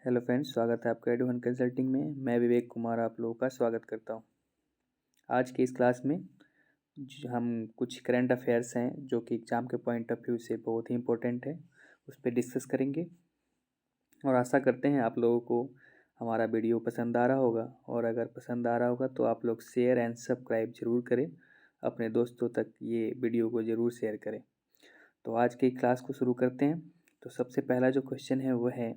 Hello friends, स्वागत है आपका एडुवन कंसल्टिंग में। मैं विवेक कुमार आप लोगों का स्वागत करता हूं। आज के इस क्लास में हम कुछ करंट अफेयर्स हैं जो कि एग्ज़ाम के पॉइंट ऑफ व्यू से बहुत ही इम्पोर्टेंट है, उस पर डिस्कस करेंगे और आशा करते हैं आप लोगों को हमारा वीडियो पसंद आ रहा होगा। और अगर पसंद आ रहा होगा तो आप लोग शेयर एंड सब्सक्राइब ज़रूर करें, अपने दोस्तों तक ये वीडियो को ज़रूर शेयर करें। तो आज की क्लास को शुरू करते हैं। तो सबसे पहला जो क्वेश्चन है वह है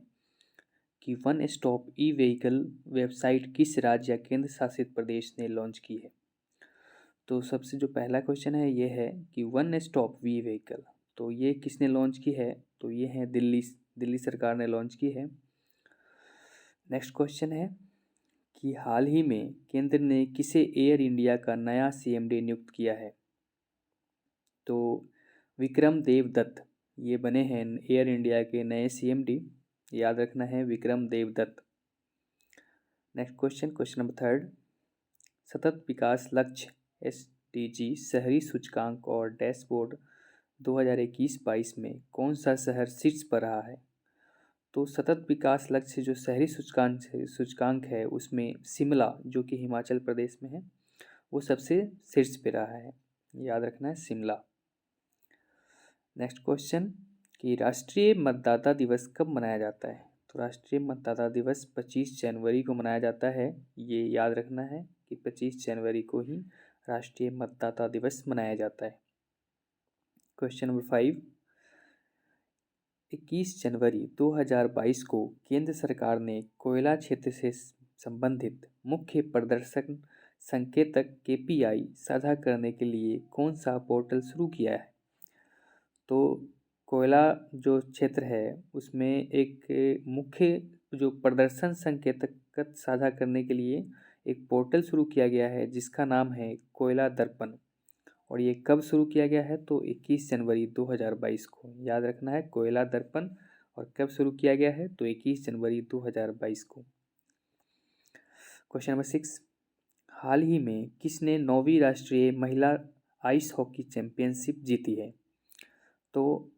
कि one stop e vehicle website किस राज्य या केंद्र शासित प्रदेश ने लॉन्च की है। तो सबसे जो पहला क्वेश्चन है ये है कि वन स्टॉप वी व्हीकल, तो ये किसने लॉन्च की है? तो ये है दिल्ली सरकार ने लॉन्च की है। नेक्स्ट क्वेश्चन है कि हाल ही में केंद्र ने किसे एयर इंडिया का नया सीएमडी नियुक्त किया है? तो विक्रम देव दत्त ये बने हैं एयर इंडिया के नए सीएमडी। याद रखना है, Vikram Dev Dutt. Next question number third, सतत विकास लक्ष्य एसडीजी शहरी सूचकांक और डैशबोर्ड 2021-22 में कौन सा शहर शीर्ष पर रहा है? तो सतत विकास लक्ष्य जो शहरी सूचकांक है उसमें शिमला जो कि हिमाचल प्रदेश में है वो सबसे शीर्ष पे रहा है। याद रखना है, शिमला। नेक्स्ट क्वेश्चन कि राष्ट्रीय मतदाता दिवस कब मनाया जाता है? तो राष्ट्रीय मतदाता दिवस 25 जनवरी को मनाया जाता है। ये याद रखना है कि 25 जनवरी को ही राष्ट्रीय मतदाता दिवस मनाया जाता है। क्वेश्चन नंबर 5, 21 जनवरी 2022 को केंद्र सरकार ने कोयला क्षेत्र से संबंधित मुख्य प्रदर्शन संकेतक केपीआई साझा करने के लिए कौन सा पोर्टल शुरू किया है? तो कोयला जो क्षेत्र है उसमें एक मुख्य जो प्रदर्शन संकेतक साझा करने के लिए एक पोर्टल शुरू किया गया है जिसका नाम है कोयला दर्पण। और ये कब शुरू किया गया है? तो 21 जनवरी 2022 को। याद रखना है, कोयला दर्पण और कब शुरू किया गया है? तो 21 जनवरी 2022 को। क्वेश्चन नंबर 6, हाल ही में किसने 9वीं राष्ट्रीय महिला आइस हॉकी चैंपियनशिप जीती है? तो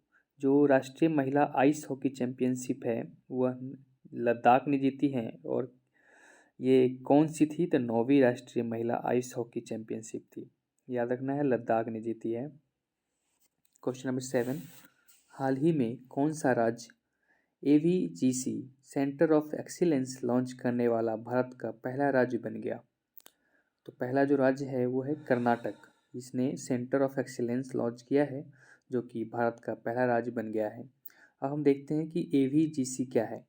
जो राष्ट्रीय महिला आइस हॉकी चैंपियनशिप है वह लद्दाख ने जीती है। और ये कौन सी थी? तो 9वीं राष्ट्रीय महिला आइस हॉकी चैंपियनशिप थी। याद रखना है, लद्दाख ने जीती है। क्वेश्चन नंबर 7, हाल ही में कौन सा राज्य AVGC centre of excellence launch करने वाला भारत का पहला राज्य बन गया? तो पहला जो राज्य है वो है कर्नाटक। इसने सेंटर ऑफ एक्सीलेंस लॉन्च किया है जो कि भारत का पहला राज्य बन गया है। अब हम देखते हैं कि एवीजीसी क्या है।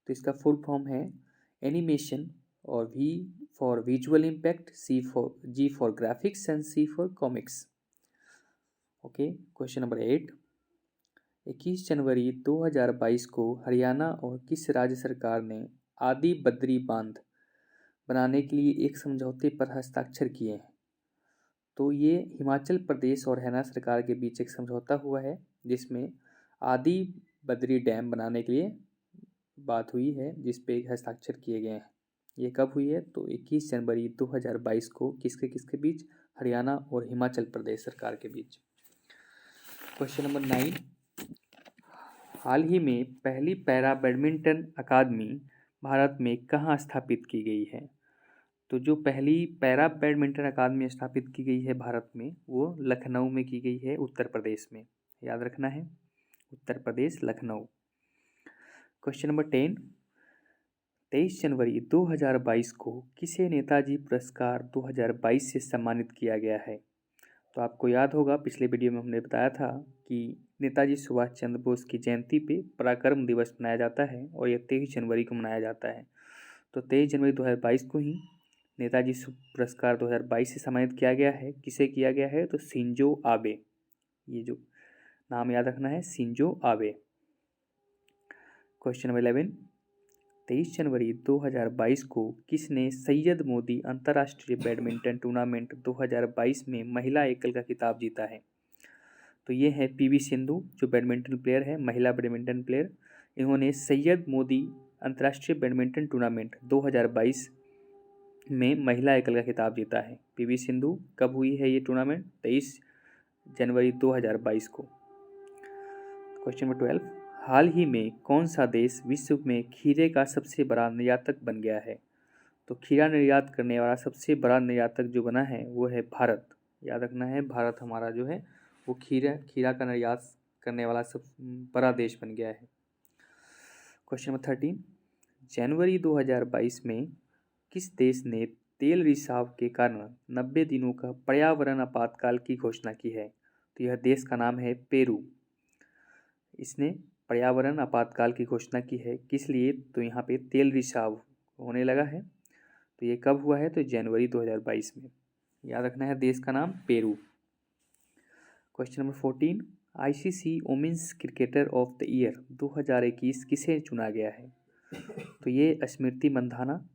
तो इसका फुल फॉर्म है एनिमेशन, और V for visual impact, G for graphics and C for comics. Okay. Question number 8, 21 जनवरी 2022 को हरियाणा और किस राज्य सरकार ने आदि बद्री बांध बनाने के लिए एक समझौते पर हस्ताक्षर किए हैं? तो ये हिमाचल प्रदेश और हरियाणा सरकार के बीच एक समझौता हुआ है जिसमें आदि बद्री डैम बनाने के लिए बात हुई है, जिस पे हस्ताक्षर किए गए हैं। ये कब हुई है? तो 21 जनवरी 2022 को किसके किसके बीच? हरियाणा और हिमाचल प्रदेश सरकार के बीच। क्वेश्चन नंबर 9, हाल ही में पहली पैरा बैडमिंटन अकादमी भारत में कहाँ स्थापित की गई है? तो जो पहली पैरा बैडमिंटन अकादमी स्थापित की गई है भारत में वो लखनऊ में की गई है, उत्तर प्रदेश में। याद रखना है, उत्तर प्रदेश, लखनऊ। क्वेश्चन नंबर 10, 23 जनवरी 2022 को किसे नेताजी पुरस्कार 2022 से सम्मानित किया गया है? तो आपको याद होगा पिछले वीडियो में हमने बताया था कि नेताजी सुभाष चंद्र बोस की जयंती पे पराक्रम दिवस मनाया जाता है और यह 23 जनवरी को मनाया जाता है। तो 23 जनवरी 2022 को ही नेताजी पुरस्कार 2022 से सम्मानित किया गया है। किसे किया गया है? तो शिंजो आबे। ये जो नाम याद रखना है, शिंजो आबे। क्वेश्चन नंबर 11, 23 जनवरी 2022 को किसने सैयद मोदी अंतर्राष्ट्रीय बैडमिंटन टूर्नामेंट 2022 में महिला एकल का खिताब जीता है? तो ये है पीवी सिंधु, जो बैडमिंटन प्लेयर है, महिला बैडमिंटन प्लेयर। इन्होंने सैयद मोदी अंतर्राष्ट्रीय बैडमिंटन टूर्नामेंट 2022 में महिला एकल का खिताब जीता है। पीवी सिंधु। कब हुई है ये टूर्नामेंट? 23 जनवरी 2022 को। क्वेश्चन नंबर 12, हाल ही में कौन सा देश विश्व में खीरे का सबसे बड़ा निर्यातक बन गया है? तो खीरा निर्यात करने वाला सबसे बड़ा निर्यातक जो बना है वो है भारत। याद रखना है, भारत हमारा जो है वो खीरा का निर्यात करने वाला सब बड़ा देश बन गया है। क्वेश्चन नंबर 13, जनवरी 2022 में किस देश ने तेल रिसाव के कारण 90 दिनों का पर्यावरण आपातकाल की घोषणा की है? तो यह देश का नाम है पेरू। इसने पर्यावरण आपातकाल की घोषणा की है, किस लिए? तो यहाँ पे तेल रिसाव होने लगा है। तो ये कब हुआ है? तो जनवरी 2022 में। याद रखना है देश का नाम Peru. Question number 14, ICC women's cricketer of the year 2021 किसे चुना गया है? तो ये स्मृति मंधाना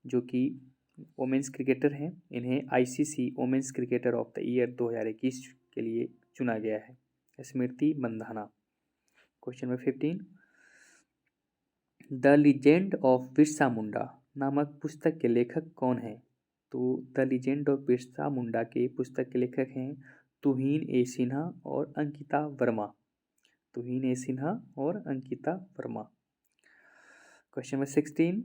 जो कि वुमेन्स क्रिकेटर हैं, इन्हें ICC women's cricketer of the year 2021 के लिए चुना गया है, Smriti Mandhana. Question number 15, the legend of Birsa Munda नामक पुस्तक के लेखक कौन हैं? तो the legend of Birsa Munda के पुस्तक के लेखक हैं तुहिन ए सिन्हा और अंकिता वर्मा। तुहिन ए सिन्हा और अंकिता वर्मा। क्वेश्चन नंबर 16,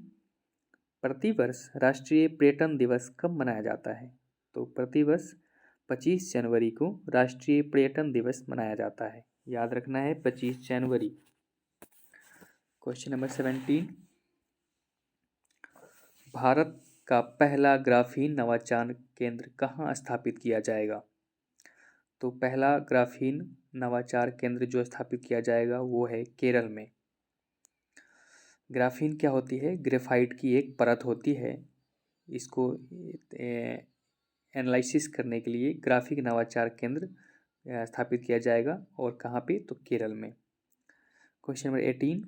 प्रतिवर्ष राष्ट्रीय पर्यटन दिवस कब मनाया जाता है? तो प्रतिवर्ष 25 जनवरी को राष्ट्रीय पर्यटन दिवस मनाया जाता है। याद रखना है 25 जनवरी। क्वेश्चन नंबर 17, भारत का पहला ग्राफीन नवाचार केंद्र कहाँ स्थापित किया जाएगा? तो पहला ग्राफीन नवाचार केंद्र जो स्थापित किया जाएगा वो है केरल में। ग्राफीन क्या होती है? ग्रेफाइट की एक परत होती है। इसको एनालिसिस करने के लिए ग्राफिक नवाचार केंद्र स्थापित किया जाएगा, और कहाँ पे? तो केरल में। क्वेश्चन नंबर 18,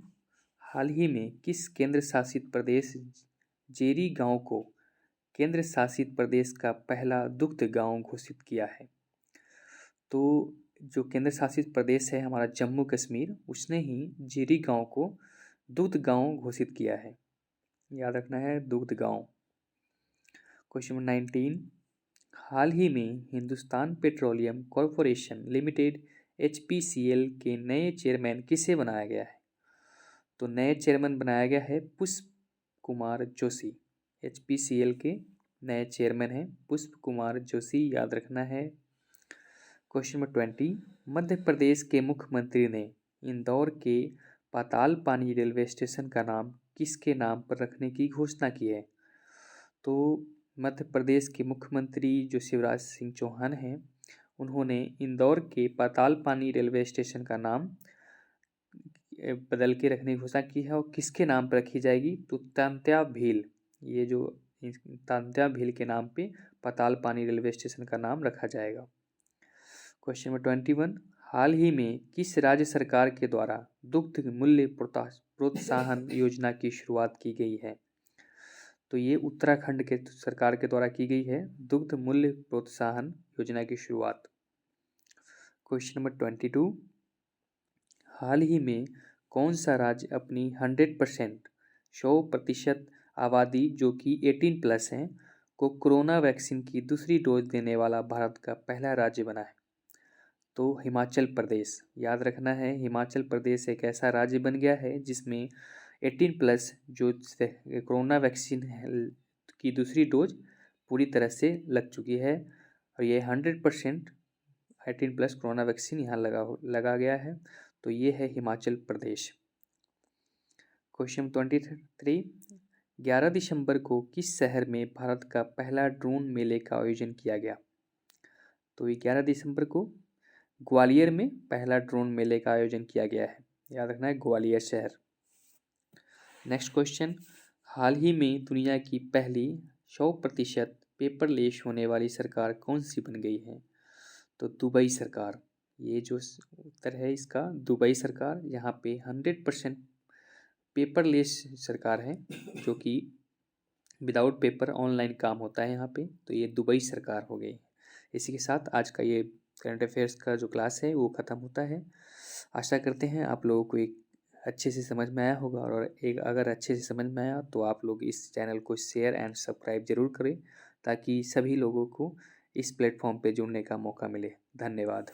हाल ही में किस केंद्र शासित प्रदेश जेरी गांव को केंद्र शासित प्रदेश का पहला दुग्ध गांव घोषित किया है? तो जो केंद्र शासित प्रदेश है हमारा जम्मू कश्मीर, उसने ही जेरी गांव को दुग्ध गांव घोषित किया है। याद रखना है दुग्ध गांव। क्वेश्चन नंबर 19, हाल ही में Hindustan petroleum corporation limited HPCL के नए चेयरमैन किसे बनाया गया है? तो नए चेयरमैन बनाया गया है पुष्प कुमार जोशी। HPCL के नए चेयरमैन हैं पुष्प कुमार जोशी। याद रखना है। क्वेश्चन नंबर 20, मध्य प्रदेश के मुख्यमंत्री ने इंदौर के पाताल पानी रेलवे स्टेशन का नाम किसके नाम पर रखने की घोषणा की है? तो मध्य प्रदेश के मुख्यमंत्री जो शिवराज सिंह चौहान हैं, उन्होंने इंदौर के पाताल पानी रेलवे स्टेशन का नाम बदल के रखने की घोषणा की है, और किसके नाम पर रखी जाएगी? तो तांत्या भील। ये जो तांत्या भील के नाम पे पाताल पानी रेलवे स्टेशन का नाम रखा जाएगा। क्वेश्चन नंबर 21, हाल ही में किस राज्य सरकार के द्वारा दुग्ध मूल्य प्रोत्साहन योजना की शुरुआत की गई है? तो ये उत्तराखंड के सरकार के द्वारा की गई है दुग्ध मूल्य प्रोत्साहन योजना की शुरुआत। क्वेश्चन नंबर 22, हाल ही में कौन सा राज्य अपनी 100% आबादी जो कि 18+ हैं को कोरोना वैक्सीन की दूसरी डोज देने वाला भारत का पहला राज्य बना है? तो हिमाचल प्रदेश। याद रखना है हिमाचल प्रदेश एक ऐसा राज्य बन गया है जिसमें 18+ जो कोरोना वैक्सीन की दूसरी डोज पूरी तरह से लग चुकी है, और ये 100% 18+ कोरोना वैक्सीन यहाँ लगा गया है। तो ये है हिमाचल प्रदेश। क्वेश्चन 23, 11 दिसंबर को किस शहर में भारत का पहला ड्रोन मेले का आयोजन किया गया? तो 11 दिसंबर को ग्वालियर में पहला ड्रोन मेले का आयोजन किया गया है। याद रखना है ग्वालियर शहर। नेक्स्ट क्वेश्चन, हाल ही में दुनिया की पहली 100% पेपरलेस होने वाली सरकार कौन सी बन गई है? तो दुबई सरकार। ये जो उत्तर है इसका दुबई सरकार। यहाँ पे 100% पेपरलेस सरकार है, जो कि विदाउट पेपर ऑनलाइन काम होता है यहाँ पे। तो ये दुबई सरकार हो गई। इसी के साथ आज का ये करंट अफेयर्स का जो क्लास है वो ख़त्म होता है। आशा करते हैं आप लोगों को एक अच्छे से समझ में आया होगा, और एक अगर अच्छे से समझ में आया तो आप लोग इस चैनल को शेयर एंड सब्सक्राइब जरूर करें, ताकि सभी लोगों को इस प्लेटफॉर्म पे जुड़ने का मौका मिले। धन्यवाद।